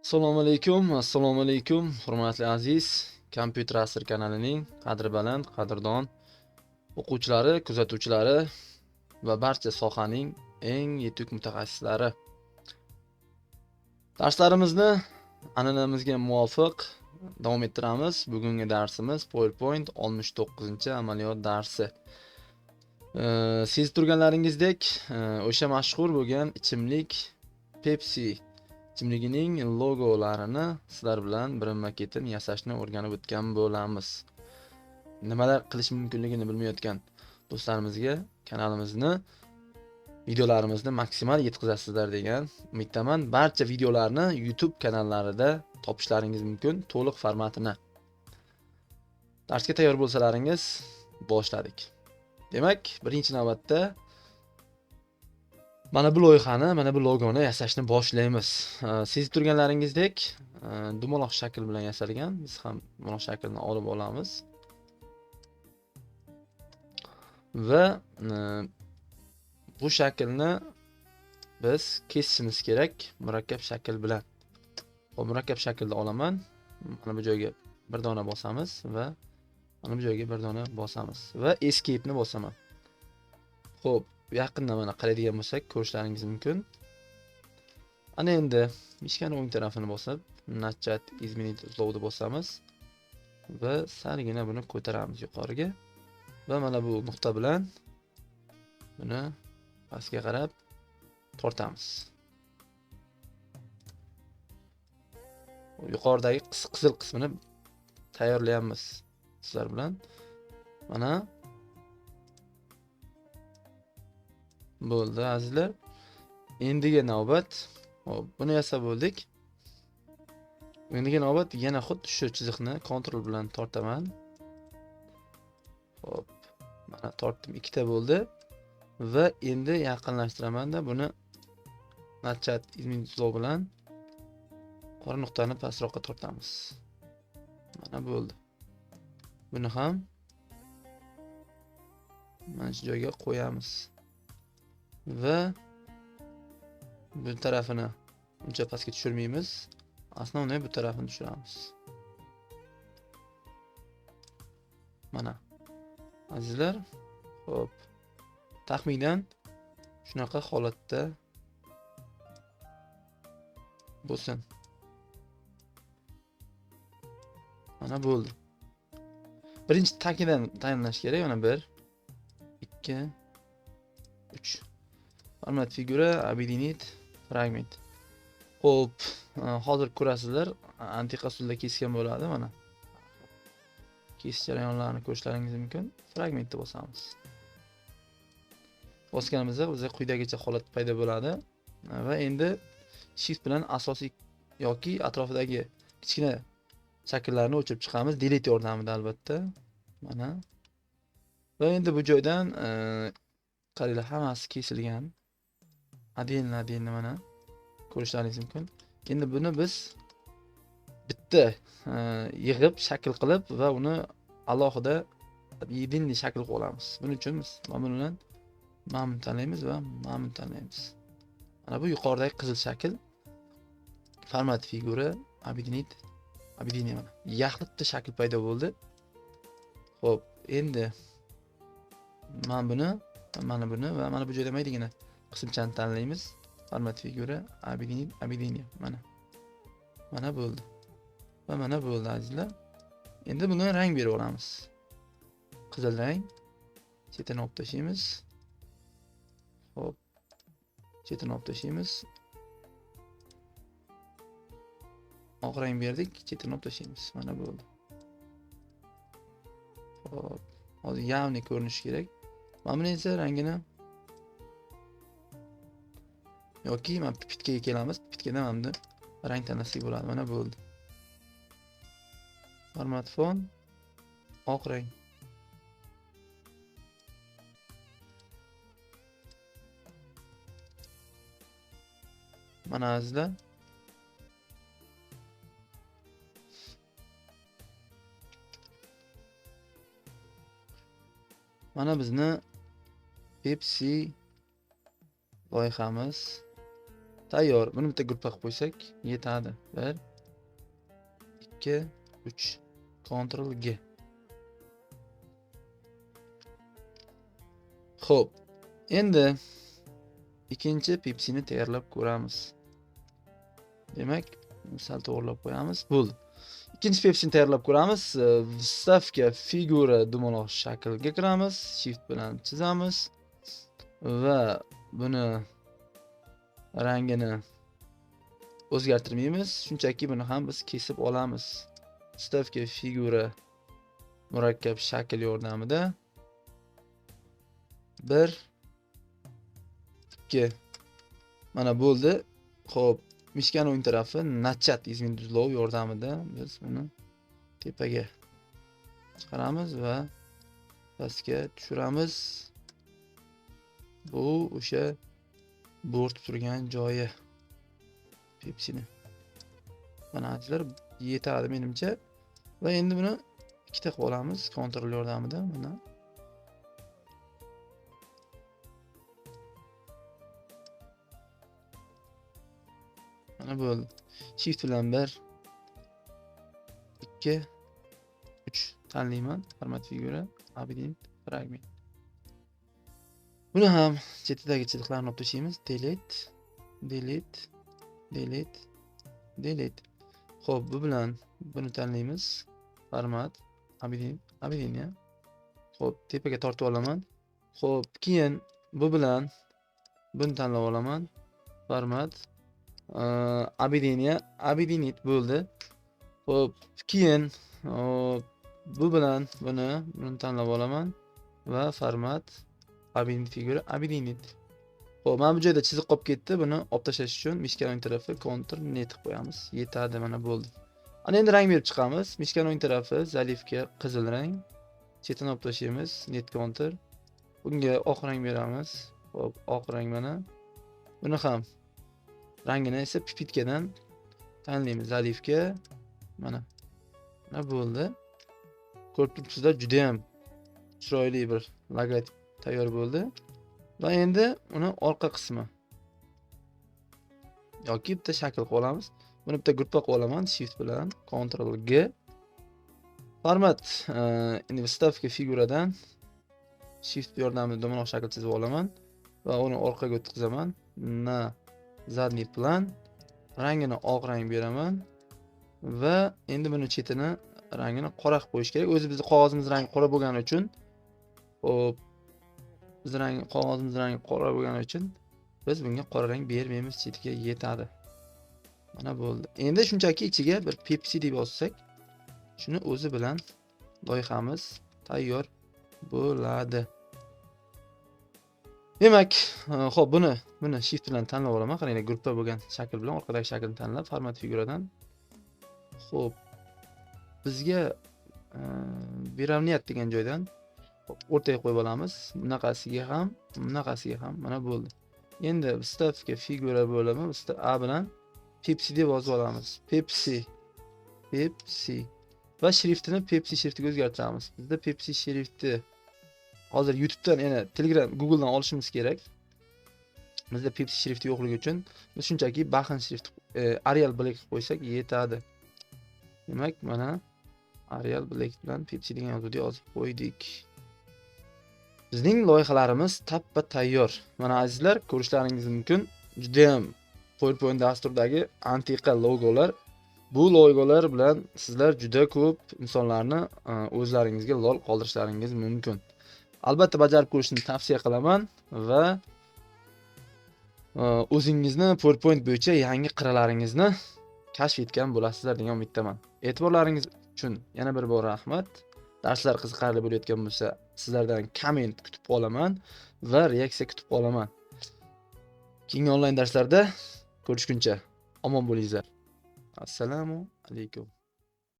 Assalomu alaykum, hurmatli aziz Kompyuter asr kanalining qadri baland, qadrdon o'quvchilari, kuzatuvchilari va barcha sohaning eng yetuk mutaxassislari. Darslarimizni an'anamizga muvofiq davom ettiramiz. Bugungi darsimiz PowerPoint 69-amaliyot darsi. Siz turganlaringizdek, o'sha mashhur bo'lgan ichimlik Pepsi ichimligining logolarini sizlar bilan birinma-ketin yasashni o'rganib o'tgan bo'lamiz. Nimalar qilish mumkinligini bilmayotgan do'stlarimizga kanalimizni, videolarimizni maksimal yetkazasizlar degan umiddaman. Barcha videolarni YouTube kanallarida topishlaringiz mumkin, to'liq formatini. Darsga tayyor bo'lsalaringiz, boshladik. Demak, birinchi navbatda mana bu loyihani, mana bu logoni yasashni boshlaymiz. Siz turganlaringizdek, dumaloq shakl bilan yasalgan. Biz ham dumaloq shaklni olib olamiz. Va bu shaklni biz kesishimiz kerak murakkab shakl bilan. Hop, murakkab shaklda olaman. Mana bu joyga bir dona bosamiz va mana bu joyga bir dona bosamiz va escape ni bosaman. Xo'p, yaqindan mana qaraydigan bo'lsak, ko'rishlaringiz mumkin. Ana endi mishkani o'ng tarafini bosib, Natchat izminit uzlovni bosamiz va sargina buni ko'taramiz yuqoriga va mana bu nuqta bilan buni pastga qarab tortamiz. Yuqoridagi qizil qismini tayyorlayapmiz sizlar bilan. Mana bo'ldi azizlar. Endiga navbat. Hop, buni yasab bo'ldik. Endiga navbat yana xuddi shu chiziqni kontrol bilan tortaman. Hop, mana tortdim, ikkita bo'ldi va endi yaqinlashtiraman-da buni Natchat izminitizov bilan qora nuqtani pastroqqa tortamiz. Mana bo'ldi. Buni ham mana shu joyga qo'yamiz. Va bu tarafini uncha pastga tushirmaymiz. Asosiy bu tarafini tushiramiz. Mana. Azizlar, hop. Taxminan shunaqa holatda bo'lsin. Mana bo'ldi. Birinchi tagidan tayinlash kerak. Yana 1 2 3 format figura, abidinit, fragment. Xo'p, hozir ko'rasizlar, antiqa usulda kesgan bo'ladi mana. Kesish jarayonlarini ko'rishlaringiz mumkin. Fragmentni bosamiz. Bosganimizda bizga quyidagicha holat paydo bo'ladi va endi shift bilan asosiy yoki atrofidagi kichkina shakllarni o'chirib chiqamiz, delete yordamida albatta. Mana. Va endi bu joydan qaranglar, hammasi kesilgan. Adin mana ko'rishlaringiz mumkin. Endi buni biz bitta yig'ib shakl qilib va uni alohida yedinli shakl qilib olamiz. Buning uchun biz mana bilan ma'mun tanlaymiz va ma'mun tanlaymiz. Mana bu yuqoridagi qizil shakl format figura abidinit mana yaxlitda shakl paydo bo'ldi. Xo'p, endi mana buni va mana bu joyda mayligina qismchani tanlaymiz. Format figura abidiniya mana bo'ldi. Va mana bo'ldi azizlar. Endi buni rang berib olamiz. Qizil rang. Chetini olib tashlaymiz. Hop. Chetini olib tashlaymiz. Oq rang berdik, chetini olib tashlaymiz. Mana bo'ldi. Hop. Hozir yavni ko'rinishi kerak. Mana buni esa rangini yoki mana pitkaga kelamiz. Pitkadan mana rang tanlasak bo'ladi. Mana bo'ldi. Format fon oq rang. Mana azizlar. Mana bizni Pepsi loyihamiz Tayyor. Buni bitta gruppa qilib qo'ysak yetadi. 1 2 3 Ctrl G. Xo'p. Endi ikkinchi Pepsini tayyorlab ko'ramiz. Demak, sal to'g'rilab qo'yamiz. Bo'ldi. Ikkinchi Pepsini tayyorlab ko'ramiz. Vstavka figura dumaloq shaklga kiramiz. Shift bilan chizamiz va buni rangini o'zgartirmaymiz. Shunchaki buni ham biz kesib olamiz. Vstavka figura murakkab shakl yordamida 1 2 mana bo'ldi. Xo'p, mishkan o'ng tarafi nachat izminduzlov yordamida biz buni tepaga chiqaramiz va pastga tushiramiz. Bu o'sha bo'rtib turgan joyi Pepsini. Mana azizlar yetadi menimcha. Va endi buni ikkita qilib olamiz kontrol yordamida. Mana bo'ldi. Shift bilan 1 2 3 tanlayman. Format figura, abident, fragment. Buni ham chetidagi chiziqlarni olib tashlaymiz. Delete, delete, delete, delete. Xo'p, bu bilan buni tanlaymiz. Format, abident, abident ya. Xo'p, tepaga tortib olaman. Xo'p, keyin bu bilan buni tanlab olaman. Format, abideniya, abidinit bo'ldi. Xo'p, keyin bu bilan buni tanlab olaman va format abident figura, abidinit. Xo'p, mana bu joyda chiziq qolib ketdi. Buni olib tashlash uchun mishkan o'ng tarafi Ctrl net qilib qo'yamiz. Yetadi, mana bo'ldi. Ana endi rang berib chiqamiz. Mishkan o'ng tarafi zalifga qizil rang. Chetini olib tashlaymiz. Net Ctrl. Bunga oq rang beramiz. Xo'p, oq rang mana. Buni ham rangini esa pipitkadan tanlaymiz. Zalifga mana. Mana bo'ldi. Ko'rib turibsizlar, juda ham chiroyli bir logotip tayyor bo'ldi. Va endi uni orqa qismi yoki bitta shakl qilib olamiz. Buni bitta gruppa qilib olaman. Shift bilan Ctrl G. Format endi vstavka figuradan Shift yordamida dumaloq shakl chizib olaman va uni orqaga o'tkazaman. Na zadniy plan rangini oq rang beraman va endi buni chetini rangini qora qilib qo'yish kerak. O'zi bizning qog'ozimiz rangi qora bo'lgani uchun, hop, qog'ozimiz rangi qora bo'lgani uchun biz bunga qora rang bermaymiz, chetiga yetadi. Mana bo'ldi. Endi shunchaki ichiga bir Pepsi deb yozsak, shuni o'zi bilan loyihamiz tayyor bo'ladi. Demak, xo'p, buni shift bilan tanlab olaman. Qaranglar, gruppa bo'lgan shakl bilan orqadagi shaklni tanlab, format figuradan. Xo'p, bizga beravniyat degan joydan o'rtaga qo'yib olamiz. Bunaqasiga ham, bunaqasiga ham mana bo'ldi. Endi vstavka figura bo'limi A bilan Pepsi deb yozib olamiz. Pepsi. Pepsi. Va shriftini Pepsi shriftiga o'zgartiramiz. Bizda Pepsi shrifti hozir YouTube'dan, yana Telegram, Google'dan olishimiz kerak. Bizda Pepsi shrifti yo'qligi uchun biz shunchaki Baxin shrift Arial Black qo'ysak yetadi. Demak, mana Arial Black bilan Pepsi degan yozuvni yozib qo'ydik. Bizning loyihalarimiz tappa tayyor. Mana azizlar, ko'rishlaringiz mumkin. Juda ham PowerPoint dasturidagi antiqa logolar. Bu logolar bilan sizlar juda ko'p insonlarni o'zlaringizga lol qoldirishlaringiz mumkin. Albatta bajarib ko'rishni tavsiya qilaman va o'zingizni PowerPoint bo'yicha yangi qirralaringizni kashf etgan bo'lasizlar degan umiddaman. E'tiborlaringiz uchun yana bir bor rahmat. Darslar qiziqarli bo'layotgan bo'lsa, sizlardan komment kutib qolaman va reaksiya kutib qolaman. Keyingi onlayn darslarda ko'rishguncha omon bo'linglar. Assalomu alaykum.